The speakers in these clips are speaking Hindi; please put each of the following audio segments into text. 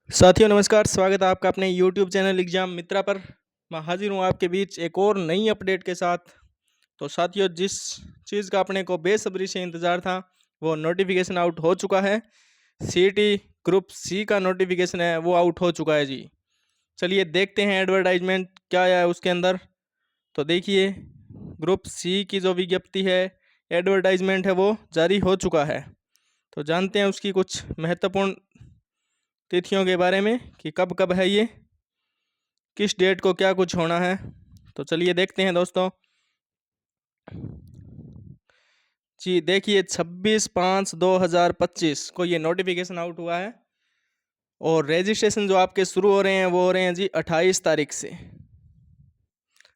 साथियों नमस्कार, स्वागत है आपका अपने YouTube चैनल एग्जाम मित्रा पर। मैं हाजिर हूँ आपके बीच एक और नई अपडेट के साथ। तो साथियों, जिस चीज़ का अपने को बेसब्री से इंतज़ार था वो नोटिफिकेशन आउट हो चुका है। सीईटी ग्रुप सी का नोटिफिकेशन है वो आउट हो चुका है जी। चलिए देखते हैं एडवर्टाइजमेंट क्या है उसके अंदर। तो देखिए, ग्रुप सी की जो विज्ञप्ति है, एडवर्टाइजमेंट है, वो जारी हो चुका है। तो जानते हैं उसकी कुछ महत्वपूर्ण तिथियों के बारे में कि कब कब है ये, किस डेट को क्या कुछ होना है। तो चलिए देखते हैं दोस्तों जी। देखिए 26/5/2025 को ये नोटिफिकेशन आउट हुआ है और रजिस्ट्रेशन जो आपके शुरू हो रहे हैं वो हो रहे हैं जी 28 तारीख से।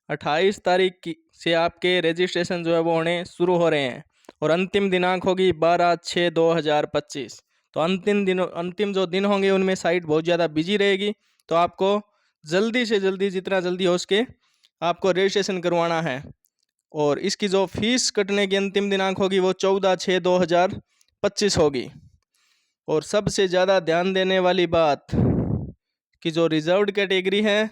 28 तारीख की से आपके रजिस्ट्रेशन जो है वो होने शुरू हो रहे हैं और अंतिम दिनांक होगी 12/6/2025। तो अंतिम जो दिन होंगे उनमें साइट बहुत ज़्यादा बिजी रहेगी। तो आपको जल्दी से जल्दी, जितना जल्दी हो सके, आपको रजिस्ट्रेशन करवाना है। और इसकी जो फीस कटने की अंतिम दिनांक होगी वो 14/6/2025 होगी। और सबसे ज़्यादा ध्यान देने वाली बात कि जो रिजर्व्ड कैटेगरी है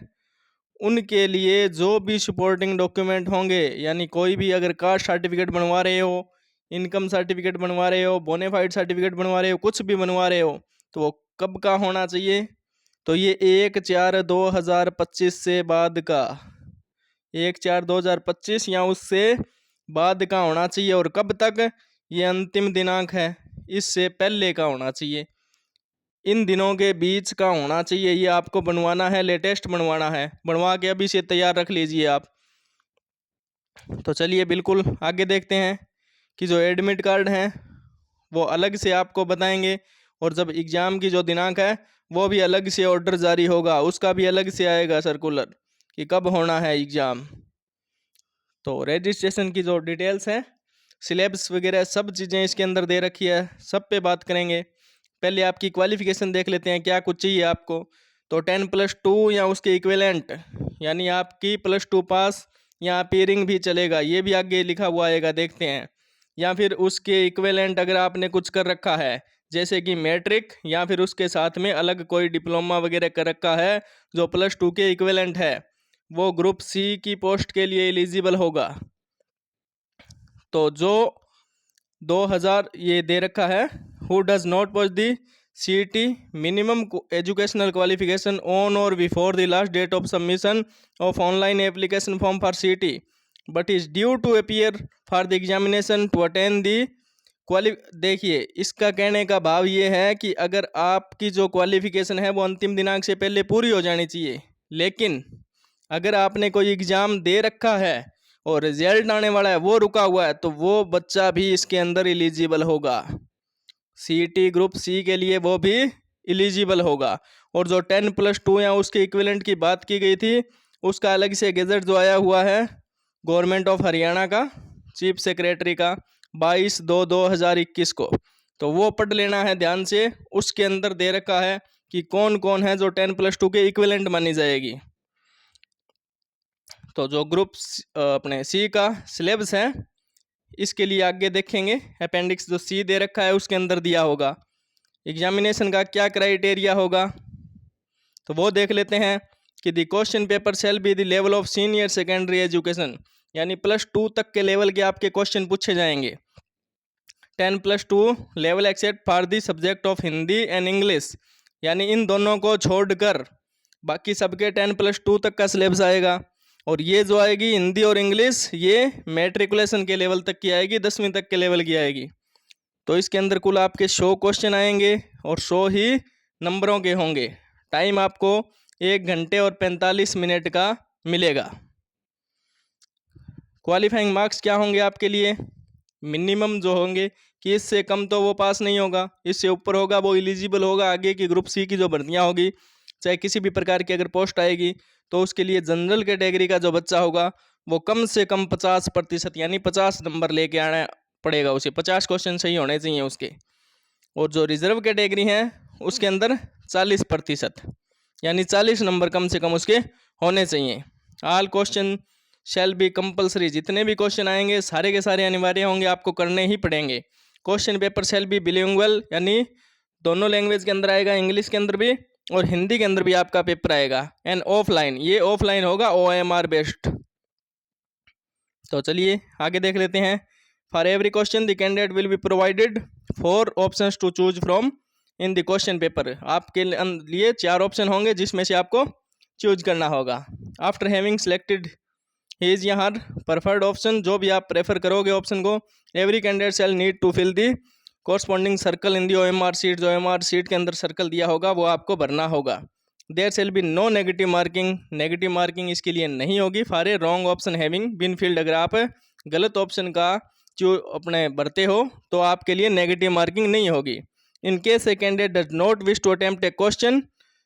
उनके लिए जो भी सपोर्टिंग डॉक्यूमेंट होंगे, यानी कोई भी अगर कास्ट सर्टिफिकेट बनवा रहे हो, इनकम सर्टिफिकेट बनवा रहे हो, बोनाफाइड सर्टिफिकेट बनवा रहे हो, कुछ भी बनवा रहे हो, तो वो कब का होना चाहिए? तो ये 1/4/2025 से बाद का, 1/4/2025 या उससे बाद का होना चाहिए। और कब तक? ये अंतिम दिनांक है, इससे पहले का होना चाहिए, इन दिनों के बीच का होना चाहिए। ये आपको बनवाना है, लेटेस्ट बनवाना है, बनवा के अभी से तैयार रख लीजिए आप। तो चलिए बिल्कुल आगे देखते हैं कि जो एडमिट कार्ड हैं वो अलग से आपको बताएंगे। और जब एग्ज़ाम की जो दिनांक है वो भी अलग से ऑर्डर जारी होगा, उसका भी अलग से आएगा सर्कुलर कि कब होना है एग्ज़ाम। तो रजिस्ट्रेशन की जो डिटेल्स हैं, सिलेबस वगैरह सब चीज़ें इसके अंदर दे रखी है, सब पे बात करेंगे। पहले आपकी क्वालिफिकेशन देख लेते हैं, क्या कुछ चाहिए आपको। तो 10+2 या उसके इक्विवेलेंट, यानी आपकी +2 पास या अपीयरिंग भी चलेगा, ये भी आगे लिखा हुआ आएगा, देखते हैं। या फिर उसके इक्विवेलेंट अगर आपने कुछ कर रखा है, जैसे कि मैट्रिक, या फिर उसके साथ में अलग कोई डिप्लोमा वगैरह कर रखा है जो +2 के इक्विवेलेंट है, वो ग्रुप सी की पोस्ट के लिए एलिजिबल होगा। तो जो 2000 ये दे रखा है, who does not post the CET minimum educational qualification on or before the last date of submission of online application form for CET but is due to appear for the examination to attend the देखिए, इसका कहने का भाव ये है कि अगर आपकी जो क्वालिफिकेशन है वो अंतिम दिनांक से पहले पूरी हो जानी चाहिए, लेकिन अगर आपने कोई एग्ज़ाम दे रखा है और रिजल्ट आने वाला है वो रुका हुआ है, तो वो बच्चा भी इसके अंदर एलिजिबल होगा। CET ग्रुप सी के लिए वो भी एलिजिबल होगा। और जो 10+2 या उसके इक्विवेलेंट की बात की गई थी, उसका अलग से गैजेट जो आया हुआ है गवर्नमेंट ऑफ हरियाणा का, चीफ सेक्रेटरी का, 22/2/2021 को, तो वो पढ़ लेना है ध्यान से। उसके अंदर दे रखा है कि कौन कौन है जो 10+2 के इक्विवेलेंट मानी जाएगी। तो जो ग्रुप अपने सी का सिलेबस है, इसके लिए आगे देखेंगे। अपेंडिक्स जो सी दे रखा है उसके अंदर दिया होगा एग्जामिनेशन का क्या क्राइटेरिया होगा, तो वो देख लेते हैं कि the question paper shall be the level of senior secondary education, यानी +2 तक के लेवल के आपके क्वेश्चन पूछे जाएंगे। 10+2 level except for the subject of Hindi and English, यानी इन दोनों को छोड़कर बाकी सबके 10+2 तक का सिलेबस आएगा। और ये जो आएगी हिंदी और इंग्लिश, ये मैट्रिकुलेशन के लेवल तक की आएगी, 10वीं तक के लेवल की आएगी। तो इसके अंदर कुल आपके 100 क्वेश्चन आएंगे और 100 ही नंबरों के होंगे। टाइम आपको 1 घंटे और 45 मिनट का मिलेगा। क्वालिफाइंग मार्क्स क्या होंगे आपके लिए? मिनिमम जो होंगे कि इससे कम तो वो पास नहीं होगा, इससे ऊपर होगा वो एलिजिबल होगा आगे की ग्रुप सी की जो भर्तियाँ होगी, चाहे किसी भी प्रकार की अगर पोस्ट आएगी, तो उसके लिए जनरल कैटेगरी का जो बच्चा होगा वो कम से कम 50% यानी 50 नंबर लेके आना पड़ेगा उसे, 50 क्वेश्चन सही होने चाहिए उसके। और जो रिजर्व कैटेगरी है उसके अंदर 40% यानी 40 नंबर कम से कम उसके होने चाहिए। All question shall be compulsory, जितने भी क्वेश्चन आएंगे सारे के सारे अनिवार्य होंगे, आपको करने ही पड़ेंगे। क्वेश्चन पेपर शैल बी बिलिंगुअल, यानी दोनों लैंग्वेज के अंदर आएगा, इंग्लिश के अंदर भी और हिंदी के अंदर भी आपका पेपर आएगा। एंड ऑफलाइन, ये ऑफलाइन होगा OMR बेस्ड। तो चलिए आगे देख लेते हैं। For every question the candidate will be provided 4 options to choose from in the question paper. आपके लिए 4 ऑप्शन होंगे जिसमें से आपको चूज करना होगा। आफ्टर हैविंग सिलेक्टेड हिज या हर प्रेफर्ड ऑप्शन, जो भी आप प्रेफर करोगे ऑप्शन को, every candidate shall need to fill the corresponding circle in the OMR sheet. जो OMR सीट के अंदर सर्कल दिया होगा वो आपको भरना होगा। There shall be no negative marking, negative marking इसके लिए नहीं होगी। For a wrong option having been filled, अगर आप गलत ऑप्शन का जो अपने भरते हो तो आपके लिए नेगेटिव मार्किंग नहीं होगी। In case a candidate does not wish to attempt a question,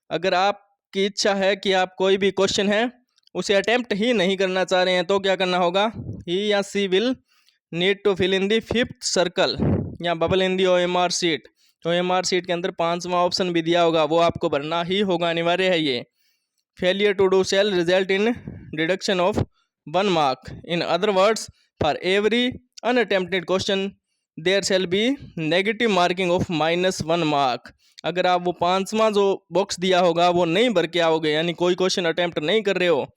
अगर आपकी इच्छा है कि आप कोई भी क्वेश्चन है उसे अटेम्प्ट ही नहीं करना चाह रहे हैं तो क्या करना होगा। ही या she will need to fill in the 5th circle या bubble in the OMR sheet. तो OMR सीट के अंदर 5वां ऑप्शन भी दिया होगा, वो आपको भरना ही होगा, अनिवार्य है ये। Failure to do shall result in deduction of 1 mark. In other words, for every unattempted question there shall be negative marking of -1 mark. अगर आप वो 5वां जो बॉक्स दिया होगा वो नहीं भर के आओगे, यानी कोई क्वेश्चन अटेम्प्ट नहीं कर रहे हो,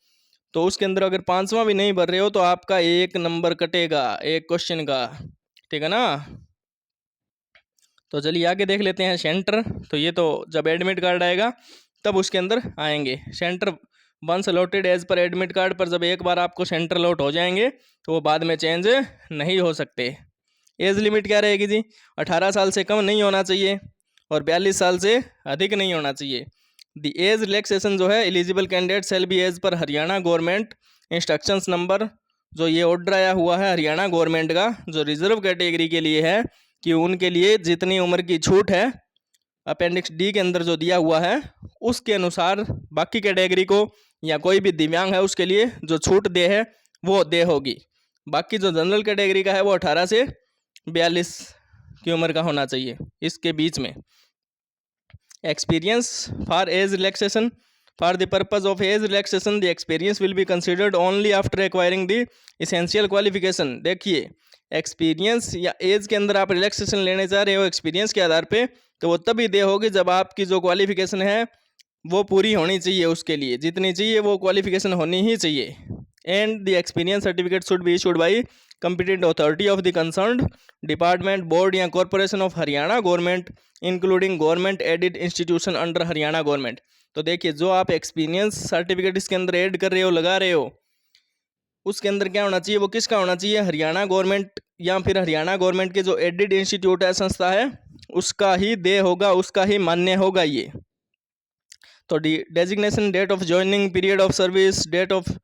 तो उसके अंदर अगर 5वां भी नहीं भर रहे हो तो आपका 1 नंबर कटेगा एक क्वेश्चन का, ठीक है ना। तो चलिए आगे देख लेते हैं सेंटर। तो ये तो जब एडमिट कार्ड आएगा तब उसके अंदर आएंगे। Centre once allotted as per admit card, पर जब एक बार आपको सेंटर अलॉट हो जाएंगे तो वो बाद में चेंज नहीं हो सकते। एज लिमिट क्या रहेगी जी, 18 साल से कम नहीं होना चाहिए और 42 साल से अधिक नहीं होना चाहिए। द एज रिलैक्सेशन जो है eligible candidate shall be as per Haryana government instructions number. जो ये ऑर्डर आया हुआ है हरियाणा गवर्नमेंट का, जो रिजर्व कैटेगरी के लिए है, कि उनके लिए जितनी उम्र की छूट है अपेंडिक्स डी के अंदर जो दिया हुआ है उसके अनुसार बाकी कैटेगरी को या कोई भी दिव्यांग है उसके लिए जो छूट दे है वो दे होगी। बाकी जो जनरल कैटेगरी का है वो 18 से 42 की उम्र का होना चाहिए, इसके बीच में। Experience for age relaxation, for the purpose of age relaxation the experience will be considered only after acquiring the essential qualification. देखिए एक्सपीरियंस या एज के अंदर आप रिलैक्सेशन लेने जा रहे हो एक्सपीरियंस के आधार पे, तो वो तभी दे होगी जब आपकी जो क्वालिफिकेशन है वो पूरी होनी चाहिए, उसके लिए जितनी चाहिए वो क्वालिफिकेशन होनी ही चाहिए। And the experience certificate should be issued by competent authority of the concerned department, board या corporation of Haryana government including government aided institution under Haryana government. तो देखिए जो आप एक्सपीरियंस सर्टिफिकेट इसके अंदर ऐड कर रहे हो, लगा रहे हो, उसके अंदर क्या होना चाहिए, वो किसका होना चाहिए, हरियाणा गवर्नमेंट या फिर हरियाणा गवर्नमेंट के जो एडेड इंस्टीट्यूट है, संस्था है, उसका ही दे होगा, उसका ही मान्य होगा ये। तो designation, date of joining, period of service, date of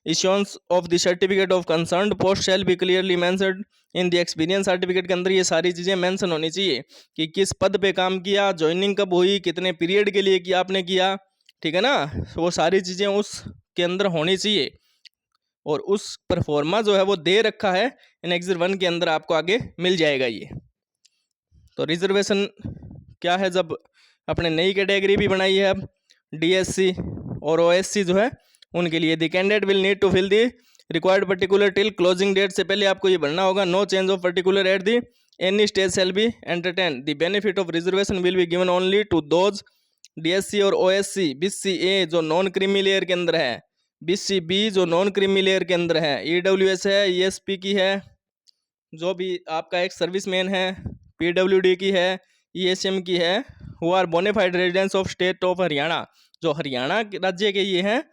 issuance of the certificate of concerned post shall be clearly mentioned in the experience certificate के अंदर ये सारी चीज़ें मेंशन होनी चाहिए कि किस पद पे काम किया, ज्वाइनिंग कब हुई, कितने पीरियड के लिए किया आपने किया, ठीक है ना। वो सारी चीज़ें उसके अंदर होनी चाहिए और उस परफॉर्मा जो है वो दे रखा है एनेक्सर 1 के अंदर, आपको आगे मिल जाएगा ये। तो रिजर्वेशन क्या है, जब अपने नई कैटेगरी भी बनाई है अब DSC और OSC जो है उनके लिए, the candidate will need to fill the required particular till closing date से पहले आपको ये भरना होगा। No change of particular at the any stage shall be entertain. The benefit of reservation will be given only to those DSC और OSC BCA जो नॉन क्रीमी लेयर के अंदर है, BCB जो नॉन क्रीमी लेयर के अंदर है, EWS है, ESP की है, जो भी आपका एक सर्विसमैन है, PWD की है, ESM की है, who are bonafide residents of state of Haryana, जो हरियाणा राज्य के ये हैं,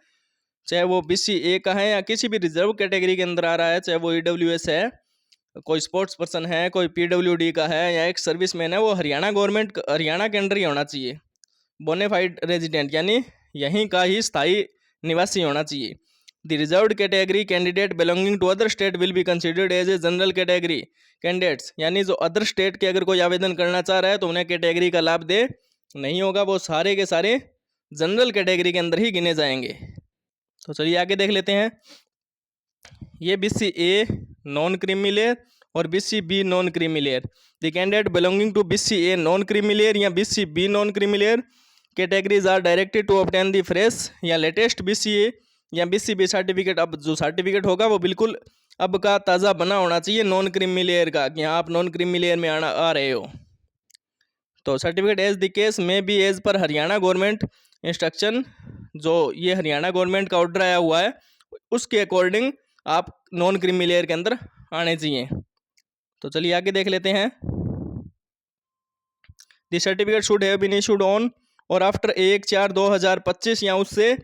चाहे वो BCA का है या किसी भी रिजर्व कैटेगरी के अंदर आ रहा है, चाहे वो EWS है, कोई स्पोर्ट्स पर्सन है, कोई PWD का है या एक सर्विसमैन है, वो हरियाणा गवर्नमेंट हरियाणा के अंडर ही होना चाहिए। बोनाफाइड रेजिडेंट यानी यहीं का ही स्थायी निवासी होना चाहिए। The reserved category candidate belonging to other state will be considered as a general category candidates, यानी जो अदर स्टेट के अगर कोई आवेदन करना चाह रहा है तो उन्हें कैटेगरी का लाभ दे नहीं होगा, वो सारे के सारे जनरल कैटेगरी के अंदर ही गिने जाएंगे। तो चलिए आगे देख लेते हैं। ये BCA नॉन क्रीमी लेयर और BCB non creamy layer. The candidate belonging to BCA non creamy layer या BCB non creamy layer categories are directed to obtain the fresh या लेटेस्ट BCA या BCB सर्टिफिकेट। अब जो सर्टिफिकेट होगा वो बिल्कुल अब का ताज़ा बना होना चाहिए नॉन क्रीमी लेयर का, कि हाँ आप नॉन क्रीमी लेयर में आ रहे हो, तो certificate as the case may be as per Haryana government instruction, जो ये हरियाणा गवर्नमेंट का ऑर्डर आया हुआ है उसके अकॉर्डिंग आप नॉन क्रीमी लेयर के अंदर आने चाहिए। तो चलिए आगे देख लेते हैं। The certificate should have been issued on और आफ्टर 1/4/2025 या उससे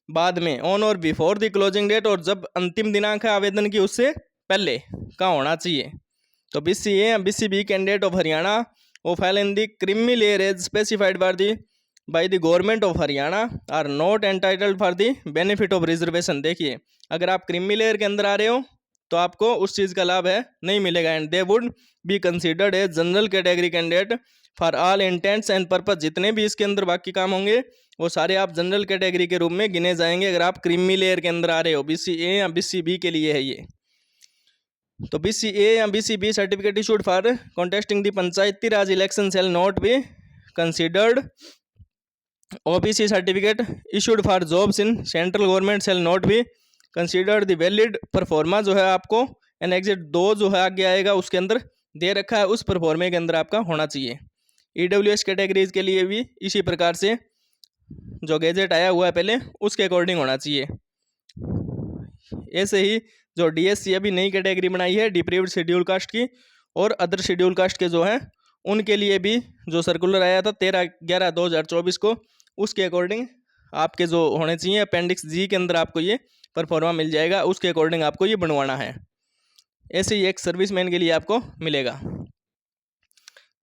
बाद में, on or before the closing date, और जब अंतिम दिनांक है आवेदन की उससे पहले का होना चाहिए। तो BCA या BCB कैंडिडेट ऑफ हरियाणा वो fall in the creamy layer as specified by the government of Haryana are not entitled for the benefit of reservation. देखिए, अगर आप क्रीमी लेयर के अंदर आ रहे हो तो आपको उस चीज़ का लाभ है नहीं मिलेगा। And they would be considered as general category candidate for all intents and purpose. जितने भी इसके अंदर बाकी काम होंगे वो सारे आप जनरल कैटेगरी के रूप में गिने जाएंगे अगर आप क्रीमी लेयर के अंदर आ रहे हो। BCA या BCB के लिए है ये। तो BCA या BCB certificate issued for contesting the Panchayati Raj election shall not be considered. OBC certificate issued for jobs in central government shall not be considered the valid pro forma. जो है आपको एनेक्सेट 2 जो है आगे आएगा उसके अंदर दे रखा है, उस परफॉर्मे के अंदर आपका होना चाहिए। EWS कैटेगरीज के लिए भी इसी प्रकार से जो गैजेट आया हुआ है पहले उसके अकॉर्डिंग होना चाहिए। ऐसे ही जो DSC अभी नई कैटेगरी बनाई है डिप्रीव्ड शेड्यूल कास्ट की और अदर शेड्यूल कास्ट के जो हैं उनके लिए भी जो सर्कुलर आया था 13/11/2024 को, उसके अकॉर्डिंग आपके जो होने चाहिए अपेंडिक्स G के अंदर आपको ये परफॉर्मा मिल जाएगा, उसके अकॉर्डिंग आपको ये बनवाना है। ऐसे ही एक सर्विसमैन के लिए आपको मिलेगा।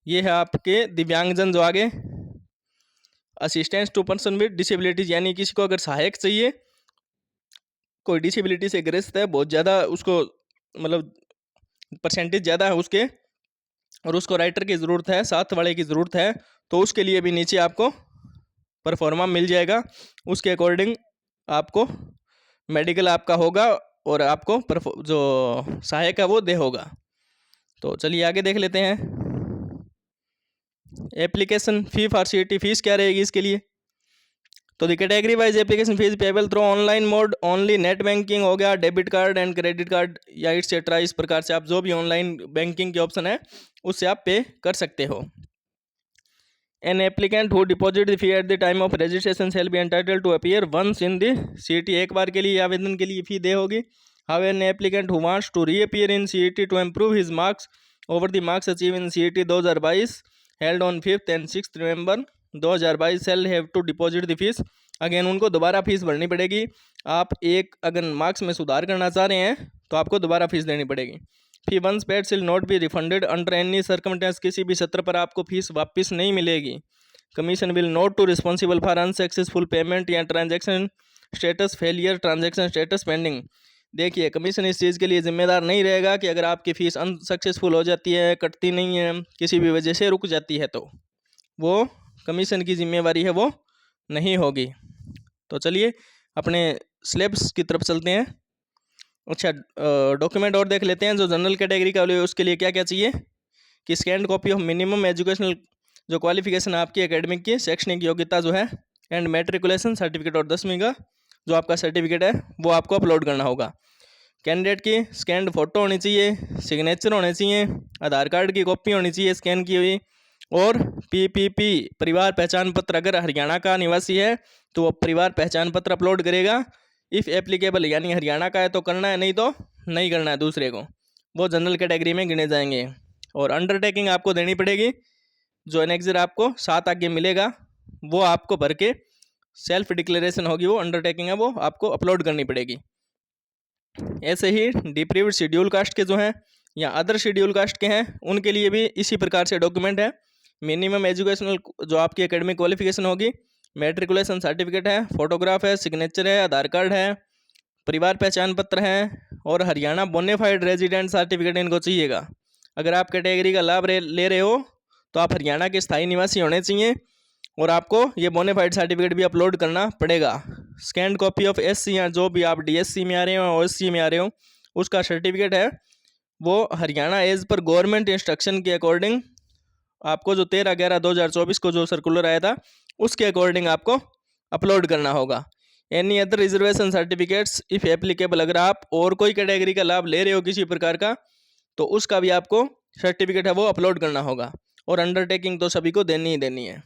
ये है आपके दिव्यांगजन जो आगे assistance to person with disabilities, यानी किसी को अगर सहायक चाहिए, कोई डिसेबिलिटी से ग्रस्त है, बहुत ज़्यादा उसको मतलब परसेंटेज ज़्यादा है उसके और उसको राइटर की ज़रूरत है, साथ वाले की ज़रूरत है, तो उसके लिए भी नीचे आपको परफॉर्मा मिल जाएगा। उसके अकॉर्डिंग आपको मेडिकल आपका होगा और आपको जो सहायक है वो दे होगा। तो चलिए आगे देख लेते हैं। Application fee for CET fees क्या रहेगी इसके लिए। तो the category wise application fees payable through online mode only, net banking हो गया, debit card and credit card या एक्सेट्रा। इस प्रकार से आप जो भी ऑनलाइन बैंकिंग के ऑप्शन है उससे आप पे कर सकते हो। An applicant who deposit the fee at the time of registration shall be entitled to appear once in the CET। एक बार के लिए आवेदन के लिए फी दे होगी। How an applicant who wants to reappear in CET to improve his marks over the marks achieve in CET 2022 held on 5th and 6th November 2022 shall have to deposit the fees. Again उनको दोबारा फीस भरनी पड़ेगी। आप एक अगर मार्क्स में सुधार करना चाह रहे हैं तो आपको दोबारा फीस देनी पड़ेगी। Fee once paid shall not be refunded under any circumstance. किसी भी सत्र पर आपको फीस वापस नहीं मिलेगी। Commission will not to responsible for unsuccessful payment या transaction status failure, transaction status pending. देखिए, कमीशन इस चीज़ के लिए जिम्मेदार नहीं रहेगा कि अगर आपकी फ़ीस अनसक्सेसफुल हो जाती है, कटती नहीं है, किसी भी वजह से रुक जाती है, तो वो कमीशन की जिम्मेवारी है, वो नहीं होगी। तो चलिए अपने सिलेबस की तरफ चलते हैं। अच्छा, डॉक्यूमेंट और देख लेते हैं। जो जनरल कैटेगरी का उसके लिए क्या क्या चाहिए कि scanned copy of minimum educational जो क्वालिफिकेशन आपकी एकेडमिक की शैक्षणिक योग्यता जो है, एंड मैट्रिकुलेशन सर्टिफिकेट और 10वीं का जो आपका सर्टिफिकेट है वो आपको अपलोड करना होगा। कैंडिडेट की स्कैंड फ़ोटो होनी चाहिए, सिग्नेचर होने चाहिए, आधार कार्ड की कॉपी होनी चाहिए स्कैन की हुई, और PPP परिवार पहचान पत्र। अगर हरियाणा का निवासी है तो वो परिवार पहचान पत्र अपलोड करेगा। इफ़ एप्लीकेबल यानी हरियाणा का है तो करना है, नहीं तो नहीं करना है दूसरे को, वो जनरल कैटेगरी में गिने जाएंगे। और अंडरटेकिंग आपको देनी पड़ेगी। जो एनेक्सर आपको 7 आगे मिलेगा वो आपको भर के सेल्फ डिक्लेरेशन होगी, वो अंडरटेकिंग है, वो आपको अपलोड करनी पड़ेगी। ऐसे ही डिप्रीव्ड शेड्यूल कास्ट के जो हैं या अदर शेड्यूल कास्ट के हैं उनके लिए भी इसी प्रकार से डॉक्यूमेंट है। मिनिमम एजुकेशनल जो आपकी एकेडमिक क्वालिफिकेशन होगी, मैट्रिकुलेशन सर्टिफिकेट है, फोटोग्राफ है, सिग्नेचर है, आधार कार्ड है, परिवार पहचान पत्र है और हरियाणा बोनेफाइड रेजिडेंट सर्टिफिकेट इनको चाहिएगा। अगर आप कैटेगरी का लाभ ले रहे हो तो आप हरियाणा के स्थायी निवासी होने चाहिए और आपको ये बोनेफाइड सर्टिफिकेट भी अपलोड करना पड़ेगा। स्कैंड कॉपी ऑफ SC या जो भी आप DSC में आ रहे हो, OSC में आ रहे हो, उसका सर्टिफिकेट है वो Haryana as per government instruction के अकॉर्डिंग आपको जो 13/11/2024 को जो सर्कुलर आया था उसके अकॉर्डिंग आपको अपलोड करना होगा। Any other reservation certificates if applicable, अगर आप और कोई कैटेगरी का लाभ ले रहे हो किसी प्रकार का तो उसका भी आपको सर्टिफिकेट है वो अपलोड करना होगा। और अंडरटेकिंग तो सभी को देनी ही देनी है।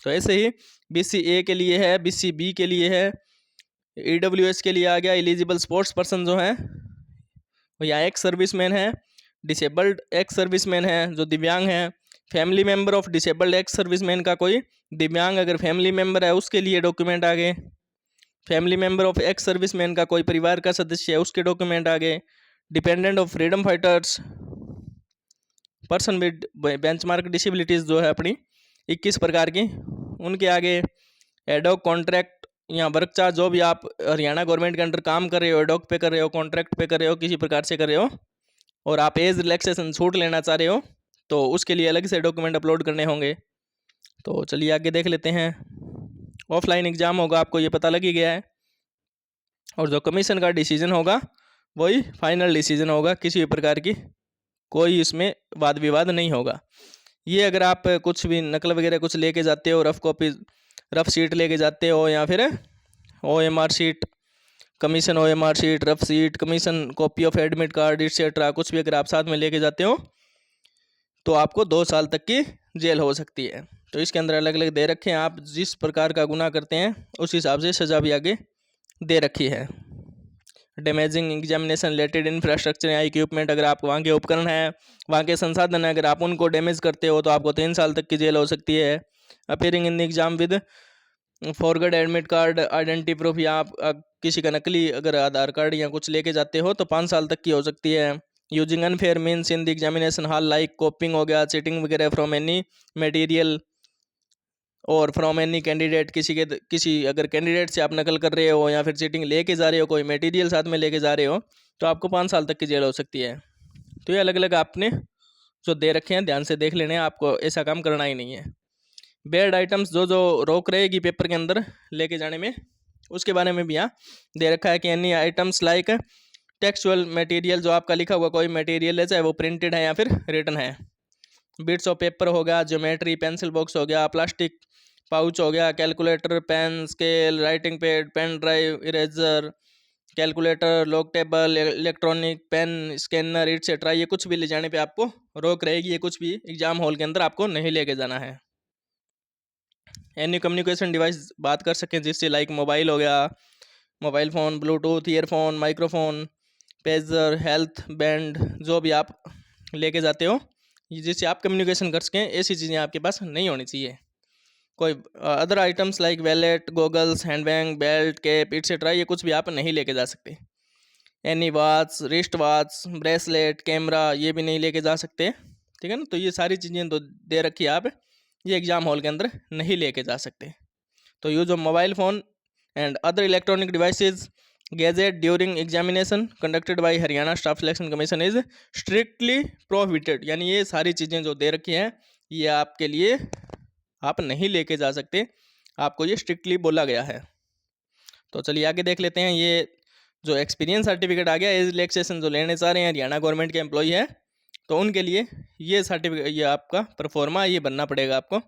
तो ऐसे ही BC-A के लिए है, BC-B के लिए है, EWS के लिए आ गया एलिजिबल स्पोर्ट्स पर्सन जो है, या एक्स सर्विसमैन है, डिसेबल्ड एक्स सर्विसमैन है जो दिव्यांग है, family member of disabled ex serviceman का कोई दिव्यांग अगर फैमिली मेम्बर है उसके लिए डॉक्यूमेंट आ गए, family member of ex serviceman का कोई परिवार का सदस्य है उसके डॉक्यूमेंट आ गए, dependent of freedom fighters, person with benchmark disabilities जो है अपनी 21 प्रकार की, उनके आगे एडॉक कॉन्ट्रैक्ट या वर्क चार्ज जो भी आप हरियाणा गवर्नमेंट के अंडर काम कर रहे हो, एडॉक पे कर रहे हो, कॉन्ट्रैक्ट पे कर रहे हो, किसी प्रकार से कर रहे हो और आप एज रिलैक्सेशन छूट लेना चाह रहे हो तो उसके लिए अलग से डॉक्यूमेंट अपलोड करने होंगे। तो चलिए आगे देख लेते हैं। ऑफलाइन एग्ज़ाम होगा, आपको ये पता लग ही गया है, और जो कमीशन का डिसीजन होगा वही फाइनल डिसीजन होगा, किसी भी प्रकार की कोई इसमें वाद विवाद नहीं होगा। ये अगर आप कुछ भी नकल वगैरह कुछ लेके जाते हो, रफ कॉपी रफ शीट लेके जाते हो या फिर OMR sheet, commission OMR sheet, rough sheet, commission copy of admit card etcetera, कुछ भी अगर आप साथ में लेके जाते हो तो आपको 2 साल तक की जेल हो सकती है। तो इसके अंदर अलग अलग दे रखे हैं, आप जिस प्रकार का गुनाह करते हैं उस हिसाब से सज़ा भी आगे दे रखी है। डैमेजिंग एग्जामिनेशन रिलेटेड इंफ्रास्ट्रक्चर या इक्विपमेंट, अगर आप वहाँ के उपकरण हैं, वहाँ के संसाधन हैं, अगर आप उनको डैमेज करते हो तो आपको 3 साल तक की जेल हो सकती है। Appearing in the exam with forget admit card identity proof, या आप किसी का नकली अगर आधार कार्ड या कुछ लेके जाते हो तो 5 साल तक की हो सकती है। Using unfair means in the examination hall like कॉपिंग हो गया, चीटिंग वगैरह फ्रॉम एनी मटेरियल और फ्रॉम एनी कैंडिडेट, किसी अगर कैंडिडेट से आप नकल कर रहे हो या फिर चीटिंग लेके जा रहे हो, कोई मटेरियल साथ में लेके जा रहे हो तो आपको 5 साल तक की जेल हो सकती है। तो ये अलग अलग आपने जो दे रखे हैं ध्यान से देख लेने हैं, आपको ऐसा काम करना ही नहीं है। बेड आइटम्स जो रोक रहेगी पेपर के अंदर लेके जाने में, उसके बारे में भी यहाँ दे रखा है कि any items like textual material, जो आपका लिखा हुआ कोई मटेरियल है चाहे वो प्रिंटेड है या फिर रिटन है, बिट्स ऑफ पेपर हो गया, ज्योमेट्री पेंसिल बॉक्स हो गया, प्लास्टिक पाउच हो गया, calculator, pen, scale, writing pad, pen drive, eraser, calculator, log table, electronic pen, scanner etcetera, ये कुछ भी ले जाने पे आपको रोक रहेगी, ये कुछ भी एग्जाम हॉल के अंदर आपको नहीं लेके जाना है। एनी कम्युनिकेशन डिवाइस बात कर सकें जिससे लाइक मोबाइल हो गया, mobile phone, Bluetooth, earphone, microphone, pager, health band, जो भी आप लेके जाते हो जिससे आप कम्युनिकेशन कर सकें, ऐसी चीज़ें आपके पास नहीं होनी चाहिए। कोई other items like wallet, goggles, handbag, belt, cap etcetera, ये कुछ भी आप नहीं लेके जा सकते। Any watch, wrist watch, bracelet, camera, ये भी नहीं लेके जा सकते, ठीक है ना। तो ये सारी चीज़ें तो दे रखी है, आप ये एग्ज़ाम हॉल के अंदर नहीं लेके जा सकते। तो use of mobile phone and other electronic devices gadget during examination conducted by Haryana staff selection commission is strictly prohibited, यानी ये सारी चीज़ें जो दे रखी हैं ये आपके लिए आप नहीं लेके जा सकते, आपको ये स्ट्रिक्टली बोला गया है। तो चलिए आगे देख लेते हैं। ये जो एक्सपीरियंस सर्टिफिकेट आ गया, एज रिलैक्सेशन जो लेने चाह रहे हैं हरियाणा गवर्नमेंट के एम्प्लॉई है तो उनके लिए ये सर्टिफिकेट, ये आपका प्रोफॉर्मा ये बनना पड़ेगा आपको,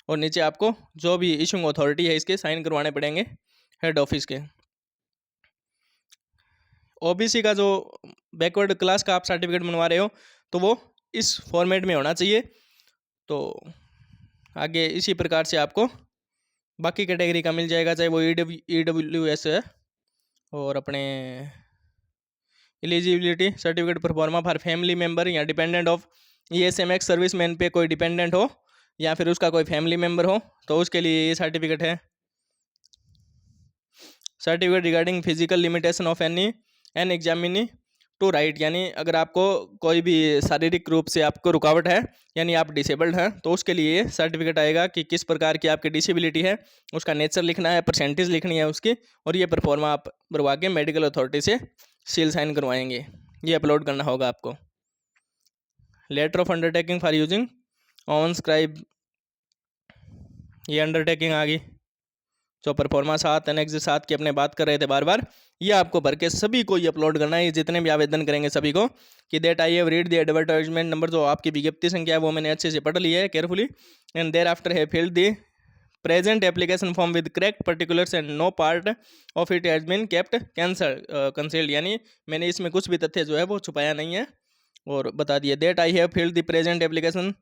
और नीचे आपको जो भी इशूइंग अथॉरिटी है इसके साइन करवाने पड़ेंगे हेड ऑफिस के। ओबीसी का जो बैकवर्ड क्लास का आप सर्टिफिकेट बनवा रहे हो तो वो इस फॉर्मेट में होना चाहिए। तो आगे इसी प्रकार से आपको बाकी कैटेगरी का मिल जाएगा, चाहे वो EWS है और अपने eligibility certificate pro forma for family member या डिपेंडेंट ऑफ ESMX सर्विसमैन पे कोई डिपेंडेंट हो या फिर उसका कोई फैमिली मेम्बर हो तो उसके लिए ये सर्टिफिकेट है। Certificate regarding physical limitation of an examinee to write, यानी अगर आपको कोई भी शारीरिक रूप से आपको रुकावट है यानी आप डिसेबल्ड हैं तो उसके लिए सर्टिफिकेट आएगा कि किस प्रकार की आपकी डिसेबिलिटी है, उसका नेचर लिखना है, परसेंटेज लिखनी है उसकी, और ये परफॉर्मा आप भरवा के मेडिकल अथॉरिटी से सील साइन करवाएंगे, ये अपलोड करना होगा आपको। Letter of undertaking for using on scribe, ये अंडरटेकिंग आ गई। जो परफॉर्मा 7 एनेक्स 7 की अपने बात कर रहे थे बार बार, ये आपको भर के सभी को ये अपलोड करना है, ये जितने भी आवेदन करेंगे सभी को, कि that I have read the advertisement number, जो आपकी विज्ञप्ति संख्या है वो मैंने अच्छे से पढ़ ली है carefully, and thereafter have filled the present application form with correct particulars and no part of it has been kept concealed, यानी मैंने इसमें कुछ भी तथ्य जो है वो छुपाया नहीं है और बता दिया। That I have filled the present application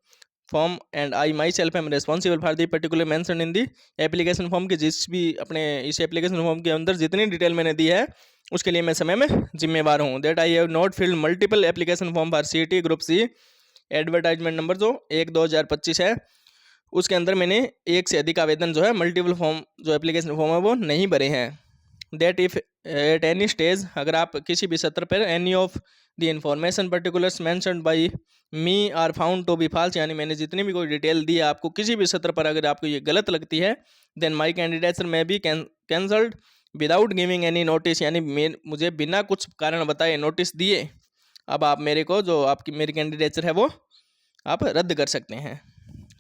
form and I my self am responsible for the particular mention in the application form की जिस भी अपने इस एप्लीकेशन फॉर्म के अंदर जितनी डिटेल मैंने दी है उसके लिए मैं समय में जिम्मेवार हूँ। That I have not filled multiple application form for CET group C advertisement number जो 1/2025 है, उसके अंदर मैंने एक से अधिक आवेदन जो है मल्टीपल फॉर्म जो एप्लीकेशन फॉर्म है वो नहीं भरे हैं। That if at any stage, अगर आप किसी भी सत्र पर any of the information particulars mentioned by me are found to be false, यानी मैंने जितनी भी कोई डिटेल दी है आपको किसी भी सत्र पर अगर आपको ये गलत लगती है, देन माई कैंडिडेट्स में be cancelled without giving any notice, यानी मुझे बिना कुछ कारण बताए नोटिस दिए अब आप मेरे को जो आपकी मेरी कैंडिडेचर है वो आप रद्द कर सकते हैं।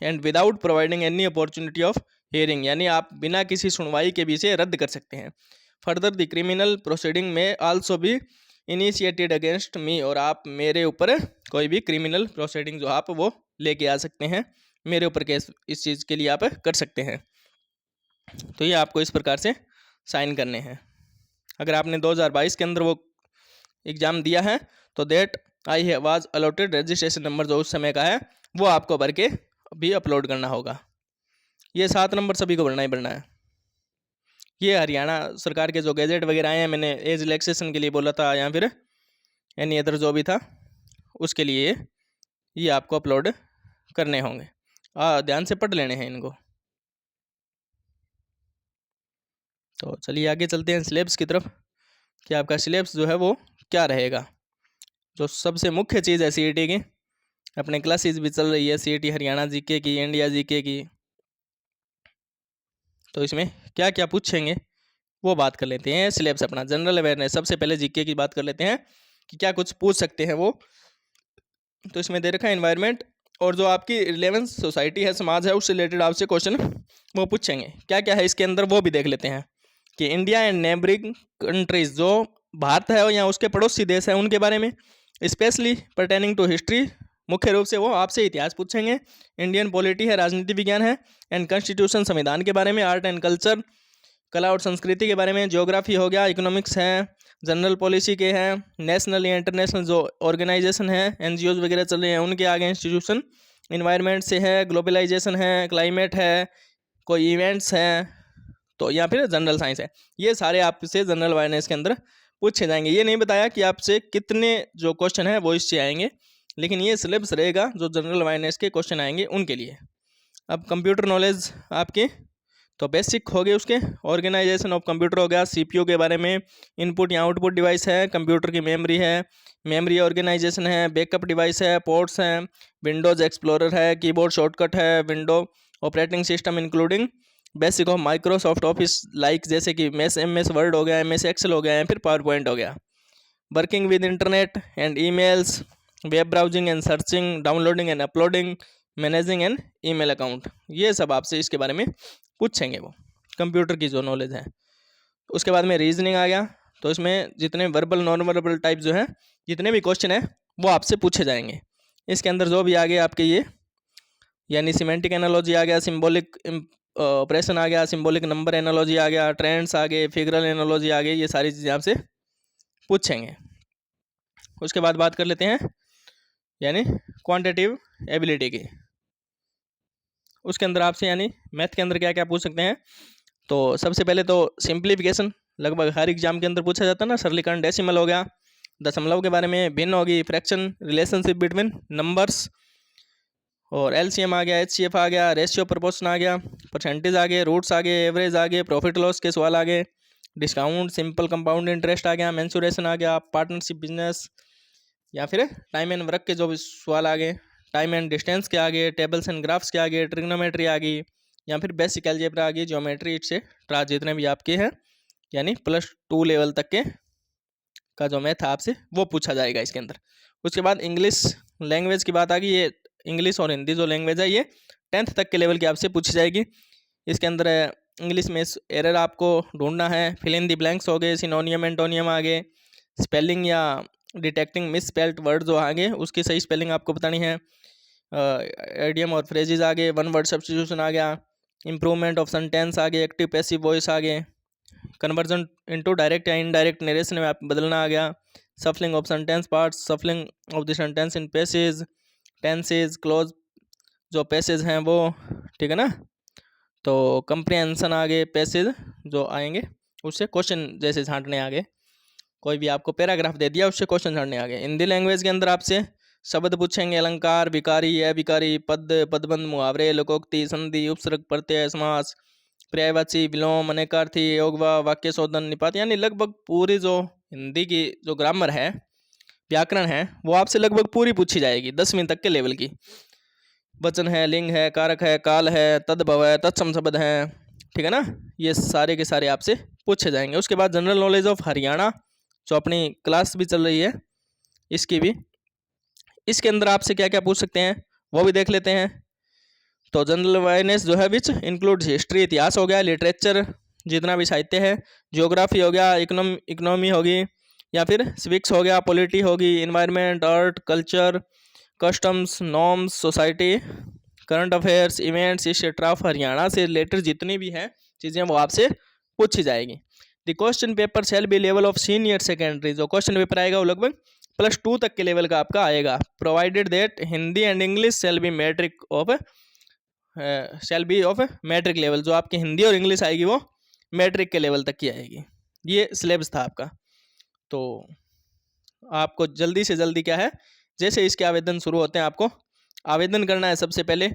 And without providing any opportunity of hearing, यानी आप बिना किसी सुनवाई के भी इसे रद्द कर सकते हैं। फर्दर द क्रिमिनल प्रोसीडिंग में आल्सो भी इनिशिएटेड अगेंस्ट मी, और आप मेरे ऊपर कोई भी क्रिमिनल प्रोसीडिंग जो आप वो लेके आ सकते हैं, मेरे ऊपर केस इस चीज़ के लिए आप कर सकते हैं। तो ये आपको इस प्रकार से साइन करने हैं। अगर आपने 2022 के अंदर वो एग्ज़ाम दिया है तो that I was allotted registration number जो उस समय का है वो आपको भर के भी अपलोड करना होगा। ये 7 नंबर सभी को भरना ही भरना है। ये हरियाणा सरकार के जो गैजेट वगैरह आए हैं, मैंने एज रिलैक्सेशन के लिए बोला था या फिर एनी अदर जो भी था उसके लिए ये आपको अपलोड करने होंगे। ध्यान से पढ़ लेने हैं इनको। तो चलिए आगे चलते हैं सिलेबस की तरफ कि आपका सिलेबस जो है वो क्या रहेगा। जो सबसे मुख्य चीज़ है CET की, अपने क्लासेस भी चल रही है CET हरियाणा GK की, इंडिया GK की, तो इसमें क्या क्या पूछेंगे वो बात कर लेते हैं। सिलेबस अपना जनरल अवेयरनेस, सबसे पहले GK की बात कर लेते हैं कि क्या कुछ पूछ सकते हैं वो। तो इसमें दे रखा है एनवायरनमेंट और जो आपकी रिलेवेंस सोसाइटी है, समाज है, उससे रिलेटेड आपसे क्वेश्चन वो पूछेंगे। क्या क्या है इसके अंदर वो भी देख लेते हैं कि इंडिया एंड नेबरिंग कंट्रीज, जो भारत है या उसके पड़ोसी देश हैं उनके बारे में, स्पेशली पर्टेनिंग टू हिस्ट्री, मुख्य रूप से वो आपसे इतिहास पूछेंगे। इंडियन पॉलिटी है, राजनीति विज्ञान है, एंड कॉन्स्टिट्यूशन संविधान के बारे में, आर्ट एंड कल्चर कला और संस्कृति के बारे में, ज्योग्राफी हो गया, इकोनॉमिक्स है, जनरल पॉलिसी के हैं, नेशनल या इंटरनेशनल जो ऑर्गेनाइजेशन है, NGOs वगैरह चल रहे हैं उनके आगे इंस्टीट्यूशन, इन्वायरमेंट से है, ग्लोबलाइजेशन है, क्लाइमेट है, कोई इवेंट्स हैं, तो या फिर जनरल साइंस है। ये सारे आपसे जनरल अवेयरनेस के अंदर पूछे जाएंगे। ये नहीं बताया कि आपसे कितने जो क्वेश्चन है वो इससे आएंगे, लेकिन ये सिलेबस रहेगा जो जनरल अवेयरनेस के क्वेश्चन आएंगे उनके लिए। अब कंप्यूटर नॉलेज आपकी तो बेसिक हो गए उसके, ऑर्गेनाइजेशन ऑफ कंप्यूटर हो गया, CPU के बारे में, इनपुट या आउटपुट डिवाइस है, कंप्यूटर की मेमोरी है, मेमोरी ऑर्गेनाइजेशन है, बैकअप डिवाइस है, पोर्ट्स हैं, विंडोज़ एक्सप्लोरर है, कीबोर्ड शॉर्टकट है, window operating system including basic of Microsoft office like जैसे कि MS वर्ड हो गया, MS एक्सेल हो गया या फिर पावर पॉइंट हो गया, working with internet and emails, web browsing and searching, downloading and uploading, managing and email account, ये सब आपसे इसके बारे में पूछेंगे वो कंप्यूटर की जो नॉलेज है। उसके बाद में रीजनिंग आ गया, तो इसमें जितने वर्बल नॉन वर्बल टाइप जो है जितने भी क्वेश्चन है वो आपसे पूछे जाएंगे। इसके अंदर जो भी आ गए आपके ये, यानी सिमेंटिक एनालॉजी आ गया, सिंबॉलिक ऑपरेशन आ गया, सिंबॉलिक नंबर एनालॉजी आ गया, ट्रेंड्स आ गए, फिगरल एनालॉजी आ गई, ये सारी चीज़ें आपसे पूछेंगे। उसके बाद बात कर लेते हैं यानी क्वांटिटेटिव एबिलिटी की। उसके अंदर आपसे यानी मैथ के अंदर क्या क्या पूछ सकते हैं, तो सबसे पहले तो सिंप्लीफिकेशन लगभग हर एग्जाम के अंदर पूछा जाता है ना, सरलीकरण, डेसिमल हो गया, दशमलव के बारे में, भिन्न होगी, फ्रैक्शन, रिलेशनशिप बिटवीन नंबर्स, और LCM आ गया, HCF आ गया, रेशियो प्रपोर्शन आ गया, परसेंटेज आ गए, रूट्स आ गए, एवरेज आ गए, प्रॉफिट लॉस के सवाल आ गए, डिस्काउंट, सिंपल कंपाउंड इंटरेस्ट आ गया, मेंसुरेशन आ गया, पार्टनरशिप बिजनेस, या फिर टाइम एंड वर्क के जो भी सवाल आ गए, टाइम एंड डिस्टेंस के आगे, टेबल्स एंड ग्राफ्स के आगे, ट्रिग्नोमेट्री आ गई, या फिर बेसिक अलजेब्रा आ गई, ज्योमेट्री एक्सेट्रा जितने भी आपके हैं यानी +2 लेवल तक के का जो मैथ आपसे वो पूछा जाएगा इसके अंदर। उसके बाद इंग्लिश लैंग्वेज की बात आ गई, ये इंग्लिश और हिंदी जो लैंग्वेज है ये 10th तक के लेवल की आपसे पूछी जाएगी। इसके अंदर इंग्लिश में एरर आपको ढूंढना है, फिल इन द ब्लैंक्स हो गए, सिनोनियम एंटोनियम आ गए, स्पेलिंग या डिटेक्टिंग मिस स्पेल्ड वर्ड जो आ गए उसकी सही स्पेलिंग आपको बतानी है, एडियम और फ्रेजेस आ गए, वन वर्ड सब्स्टिट्यूशन आ गया, इंप्रूवमेंट ऑफ सेंटेंस आ गए, एक्टिव पैसिव वॉइस आ गए, कन्वर्जन इनटू डायरेक्ट या इनडायरेक्ट नरेशन में आप बदलना आ गया, सफलिंग of sentence parts, सफलिंग of the sentence in passage, tenses, close जो पैसेज हैं वो, ठीक है ना। तो कंप्रिहेंशन आगे पैसेज जो आएंगे उससे क्वेश्चन जैसे छांटने आगे, कोई भी आपको पैराग्राफ दे दिया उससे क्वेश्चन छांटने आगे। हिंदी लैंग्वेज के अंदर आपसे शब्द पूछेंगे, अलंकार, विकारी, अविकारी, पद, पदबंध, मुहावरे, लोकोक्ति, संधि, उपसर्ग, प्रत्यय, समास, पर्यायवाची, विलोम, अनेकार्थी, योगवा, वाक्य शोधन, निपात, यानी लगभग पूरी जो हिंदी की जो ग्रामर है, व्याकरण है, वो आपसे लगभग पूरी पूछी जाएगी 10वीं तक के लेवल की। वचन है, लिंग है, कारक है, काल है, तद्भव है, तत्सम शब्द है, ठीक है ना। ये सारे के सारे आपसे पूछे जाएंगे। उसके बाद जनरल नॉलेज ऑफ हरियाणा जो अपनी क्लास भी चल रही है इसकी भी, इसके अंदर आपसे क्या क्या पूछ सकते हैं वो भी देख लेते हैं। तो जनरल अवेयरनेस जो है विच इंक्लूड्स हिस्ट्री, इतिहास हो गया, लिटरेचर जितना भी साहित्य है, जियोग्राफी हो गया, इकोनॉमी होगी, या फिर सिविक्स हो गया, पॉलिटी होगी, environment, art, culture, customs, norms, society, current affairs, events, etcetera. Haryana से रिलेटेड जितनी भी हैं चीज़ें वो आपसे पूछी जाएगी। The question paper shall be level of senior secondary, जो क्वेश्चन पेपर आएगा वो लगभग +2 तक के लेवल का आपका आएगा। Provided that Hindi and English shall be of matric level, जो आपकी हिंदी और इंग्लिश आएगी वो मैट्रिक के लेवल तक की आएगी। ये सिलेबस था आपका। तो आपको जल्दी से जल्दी क्या है, जैसे इसके आवेदन शुरू होते हैं आपको आवेदन करना है सबसे पहले।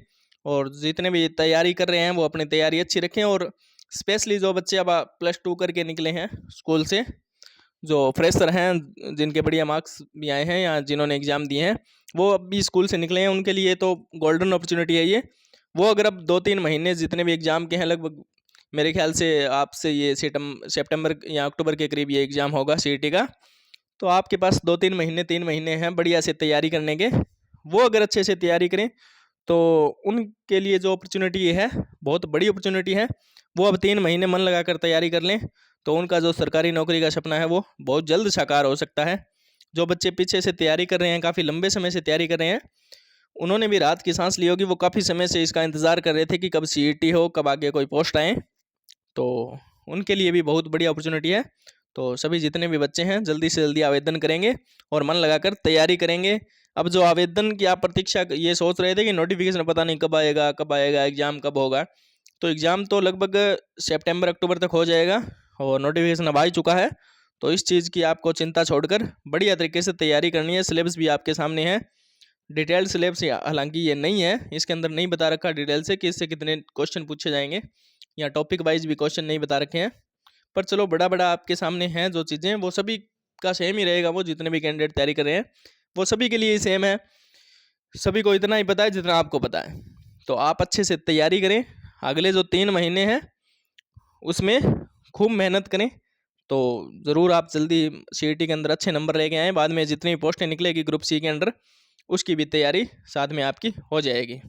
और जितने भी तैयारी कर रहे हैं वो अपनी तैयारी अच्छी रखें। और स्पेशली जो बच्चे अब +2 करके निकले हैं स्कूल से, जो फ्रेशर हैं जिनके बढ़िया मार्क्स भी आए हैं या जिन्होंने एग्ज़ाम दिए हैं वो अब भी स्कूल से निकले हैं, उनके लिए तो गोल्डन अपॉर्चुनिटी है ये। वो अगर अब 2-3 महीने जितने भी एग्ज़ाम के हैं, लगभग मेरे ख्याल से आपसे ये सितंबर या अक्टूबर के करीब ये एग्ज़ाम होगा CET का। तो आपके पास 2-3 महीने 3 महीने हैं बढ़िया से तैयारी करने के। वो अगर अच्छे से तैयारी करें तो उनके लिए जो अपॉर्चुनिटी है बहुत बड़ी अपॉर्चुनिटी है। वो अब 3 महीने मन लगाकर तैयारी कर लें तो उनका जो सरकारी नौकरी का सपना है वो बहुत जल्द साकार हो सकता है। जो बच्चे पीछे से तैयारी कर रहे हैं, काफ़ी लंबे समय से तैयारी कर रहे हैं, उन्होंने भी रात की सांस ली होगी। वो काफ़ी समय से इसका इंतज़ार कर रहे थे कि कब CET हो, कब आगे कोई पोस्ट आए। तो उनके लिए भी बहुत बड़ी अपॉर्चुनिटी है। तो सभी जितने भी बच्चे हैं जल्दी से जल्दी आवेदन करेंगे और मन लगाकर तैयारी करेंगे। अब जो आवेदन की आप प्रतीक्षा ये सोच रहे थे कि नोटिफिकेशन पता नहीं कब आएगा, एग्ज़ाम कब होगा, तो एग्ज़ाम तो लगभग सितंबर अक्टूबर तक हो जाएगा और नोटिफिकेशन अब आ ही चुका है। तो इस चीज़ की आपको चिंता छोड़कर बढ़िया तरीके से तैयारी करनी है। सिलेबस भी आपके सामने है, डिटेल्ड सिलेबस, हालांकि ये नहीं है, इसके अंदर नहीं बता रखा डिटेल से कि इससे कितने क्वेश्चन पूछे जाएंगे, या टॉपिक वाइज भी क्वेश्चन नहीं बता रखे हैं। पर चलो बड़ा आपके सामने हैं जो चीज़ें, वो सभी का सेम ही रहेगा। वो जितने भी कैंडिडेट तैयारी कर रहे हैं वो सभी के लिए ही सेम है। सभी को इतना ही पता है जितना आपको पता है। तो आप अच्छे से तैयारी करें, अगले जो 3 महीने हैं उसमें खूब मेहनत करें। तो ज़रूर आप जल्दी CET के अंदर अच्छे नंबर लेके आएँ। बाद में जितनी पोस्टें निकलेगी ग्रुप C के अंडर उसकी भी तैयारी साथ में आपकी हो जाएगी।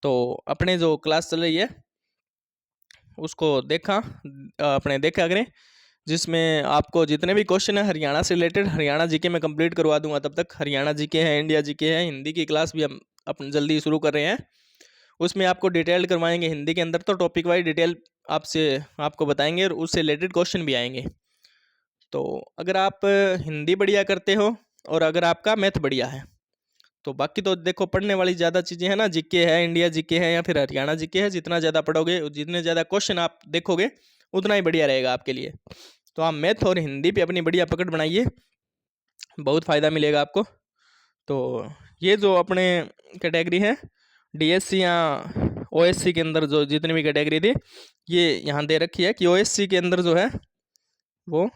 तो अपने जो क्लास चल रही है उसको अपने देखा करें, जिसमें आपको जितने भी क्वेश्चन है हरियाणा से रिलेटेड, हरियाणा जीके में कंप्लीट करवा दूंगा। तब तक हरियाणा जीके है, इंडिया जीके है, हिंदी की क्लास भी हम अपन जल्दी शुरू कर रहे हैं। उसमें आपको डिटेल्ड करवाएंगे हिंदी के अंदर, तो टॉपिक वाइज डिटेल आपको बताएंगे और उससे रिलेटेड क्वेश्चन भी आएंगे। तो अगर आप हिंदी बढ़िया करते हो और अगर आपका मैथ बढ़िया है तो बाकी तो देखो पढ़ने वाली ज़्यादा चीज़ें हैं ना, जीके है, इंडिया जीके है या फिर हरियाणा जीके है, जितना ज़्यादा पढ़ोगे जितने ज़्यादा क्वेश्चन आप देखोगे उतना ही बढ़िया रहेगा आपके लिए। तो आप मैथ और हिंदी पे अपनी बढ़िया पकड़ बनाइए, बहुत फ़ायदा मिलेगा आपको। तो ये जो अपने कैटेगरी है DSC या OSC के अंदर जो जितनी भी कैटेगरी थी ये यहाँ दे रखी है कि OSC के अंदर जो है वो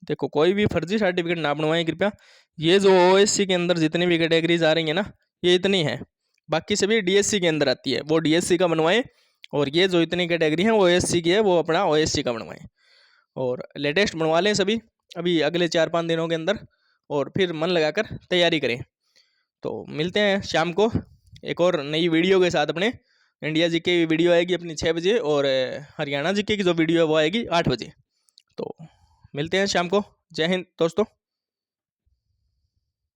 देखो कोई भी फर्जी सर्टिफिकेट ना बनवाएं कृपया। ये जो OSC के अंदर जितनी भी कैटेगरीज आ रही है ना ये इतनी है, बाकी सभी DSC के अंदर आती है, वो DSC का बनवाएं। और ये जो इतनी कैटेगरी है वो OSC की है, वो अपना OSC का बनवाएं और लेटेस्ट बनवा लें सभी अभी अगले 4-5 दिनों के अंदर, और फिर मन लगाकर तैयारी करें। तो मिलते हैं शाम को एक और नई वीडियो के साथ। अपने इंडिया जीके की वीडियो आएगी अपनी 6 बजे और हरियाणा जीके की जो वीडियो है वो आएगी 8 बजे। तो मिलते हैं शाम को। जय हिंद दोस्तों।